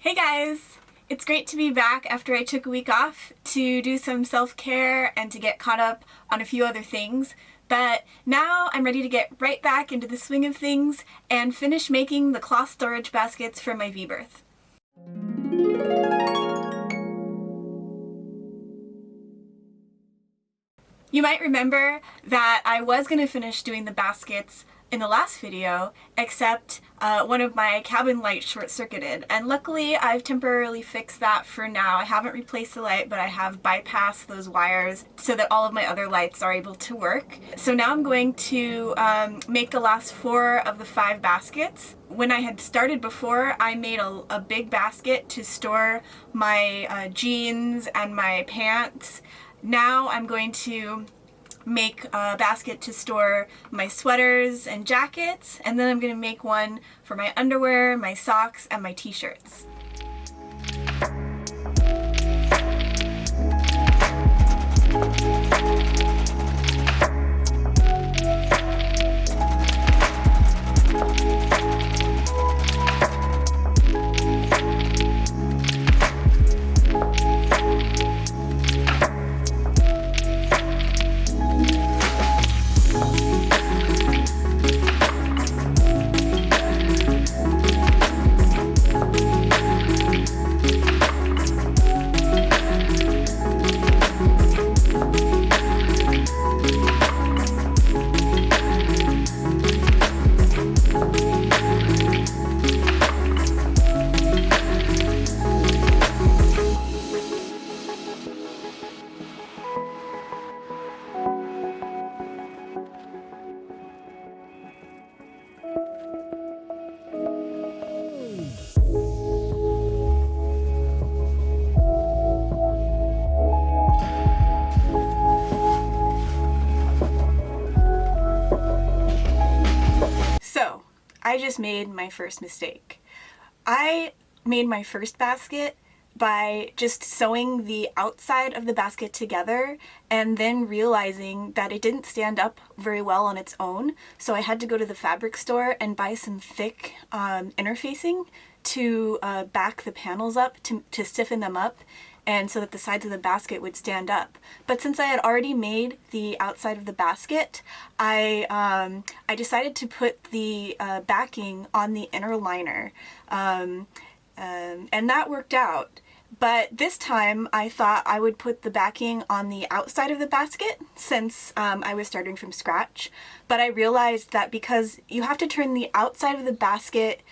Hey guys! It's great to be back after I took a week off to do some self-care and to get caught up on a few other things, but now I'm ready to get right back into the swing of things and finish making the cloth storage baskets for my berth. You might remember that I was going to finish doing the baskets in the last video, except one of my cabin lights short-circuited, and luckily I've temporarily fixed that for now. I haven't replaced the light, but I have bypassed those wires so that all of my other lights are able to work. So now I'm going to make the last 4 of the 5 baskets. When I had started before, I made a big basket to store my jeans and my pants. Now I'm going to make a basket to store my sweaters and jackets, and then I'm going to make one for my underwear, my socks, and my t-shirts. So, I just made my first mistake. I made my first basket by just sewing the outside of the basket together and then realizing that it didn't stand up very well on its own. So I had to go to the fabric store and buy some thick interfacing to back the panels up, to stiffen them up, and so that the sides of the basket would stand up. But since I had already made the outside of the basket, I decided to put the backing on the inner liner, and that worked out. But this time I thought I would put the backing on the outside of the basket since I was starting from scratch. But I realized that because you have to turn the outside of the basket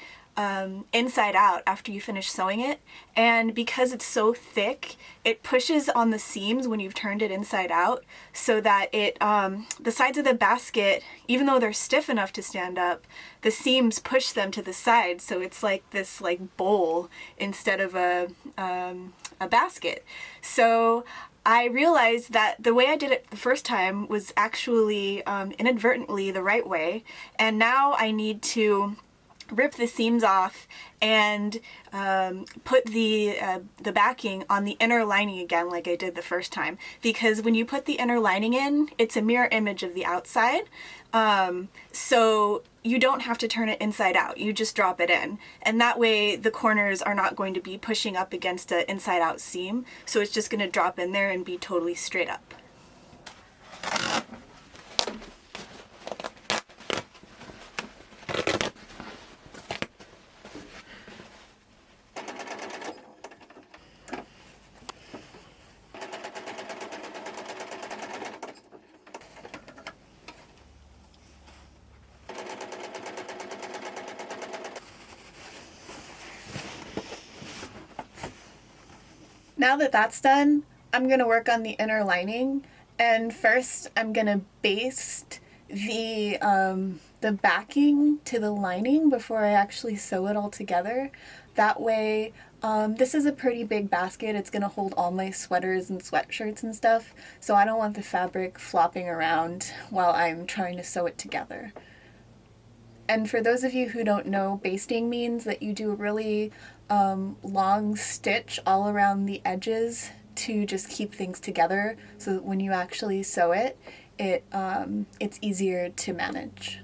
inside out after you finish sewing it, and because it's so thick, it pushes on the seams when you've turned it inside out, so that it the sides of the basket, even though they're stiff enough to stand up, the seams push them to the side, so it's like this bowl instead of a basket. So I realized that the way I did it the first time was actually inadvertently the right way, and now I need to rip the seams off and put the backing on the inner lining again like I did the first time, because when you put the inner lining in, it's a mirror image of the outside, so you don't have to turn it inside out, you just drop it in, and that way the corners are not going to be pushing up against an inside out seam, so it's just going to drop in there and be totally straight up. Now that that's done, I'm going to work on the inner lining, and first I'm going to baste the backing to the lining before I actually sew it all together. That way, this is a pretty big basket, it's going to hold all my sweaters and sweatshirts and stuff, so I don't want the fabric flopping around while I'm trying to sew it together. And for those of you who don't know, basting means that you do a really long stitch all around the edges to just keep things together, so that when you actually sew it, it's easier to manage.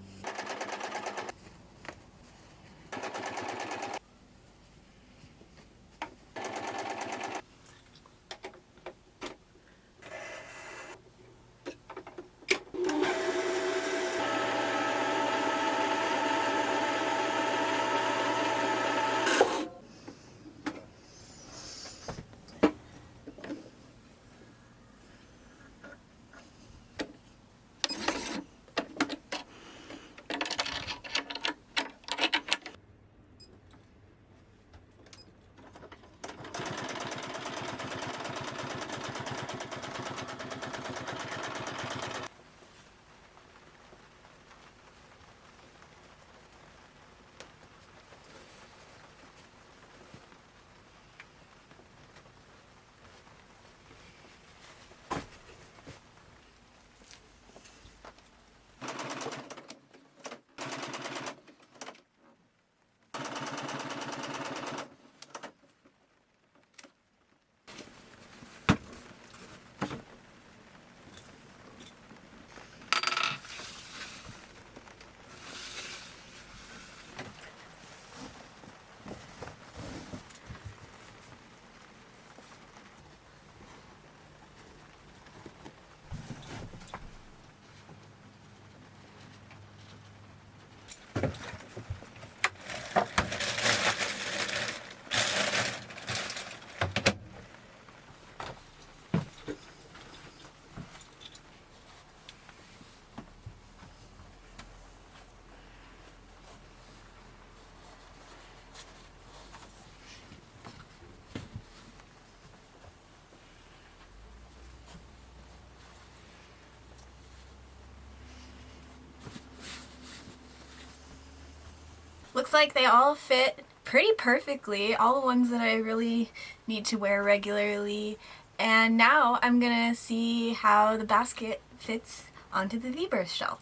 Looks like they all fit pretty perfectly, all the ones that I really need to wear regularly. And now I'm gonna see how the basket fits onto the V-berth shelf.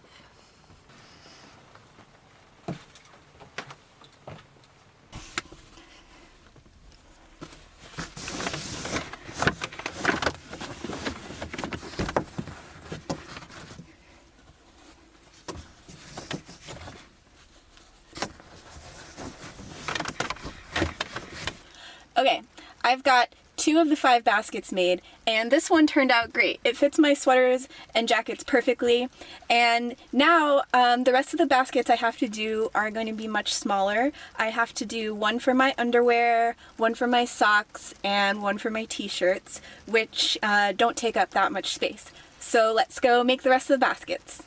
Okay, I've got 2 of the 5 baskets made, and this one turned out great. It fits my sweaters and jackets perfectly, and now the rest of the baskets I have to do are going to be much smaller. I have to do one for my underwear, one for my socks, and one for my t-shirts, which don't take up that much space. So let's go make the rest of the baskets.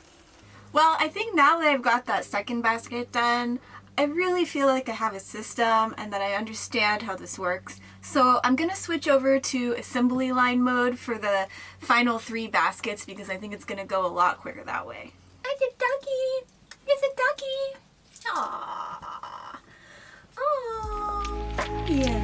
Well, I think now that I've got that second basket done, I really feel like I have a system and that I understand how this works. So I'm gonna switch over to assembly line mode for the final 3 baskets because I think it's gonna go a lot quicker that way. It's a ducky! It's a ducky! Aww! Aww! Yeah.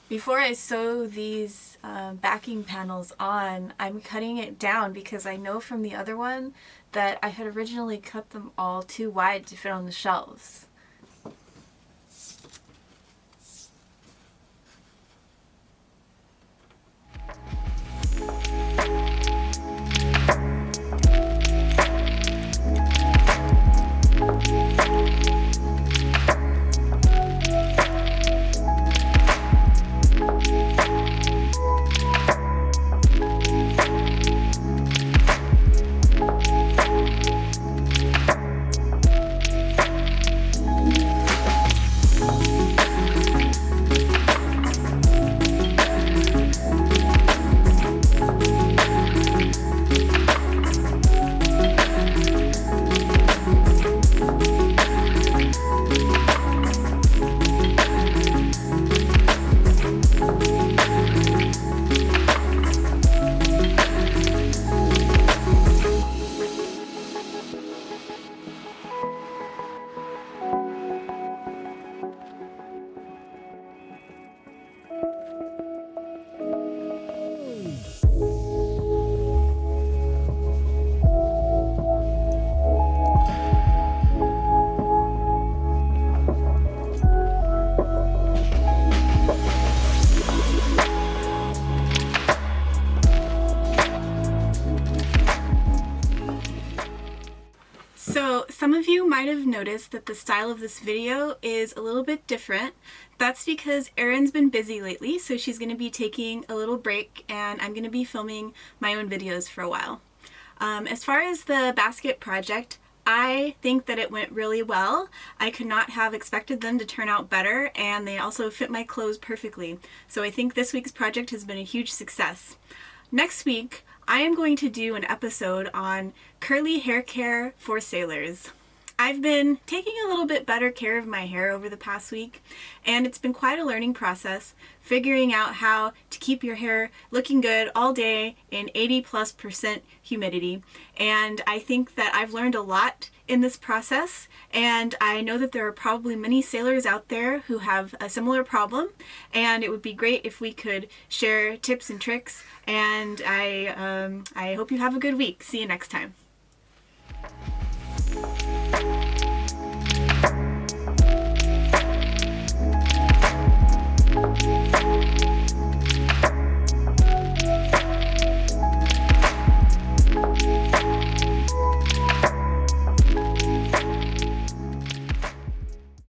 Before I sew these backing panels on, I'm cutting it down because I know from the other one that I had originally cut them all too wide to fit on the shelves. So some of you might have noticed that the style of this video is a little bit different. That's because Erin's been busy lately, so she's going to be taking a little break and I'm going to be filming my own videos for a while. As far as the basket project, I think that it went really well. I could not have expected them to turn out better, and they also fit my clothes perfectly. So I think this week's project has been a huge success. Next week, I am going to do an episode on curly hair care for sailors. I've been taking a little bit better care of my hair over the past week, and it's been quite a learning process figuring out how to keep your hair looking good all day in 80+% humidity. And I think that I've learned a lot in this process, and I know that there are probably many sailors out there who have a similar problem, and it would be great if we could share tips and tricks. And I hope you have a good week. See you next time.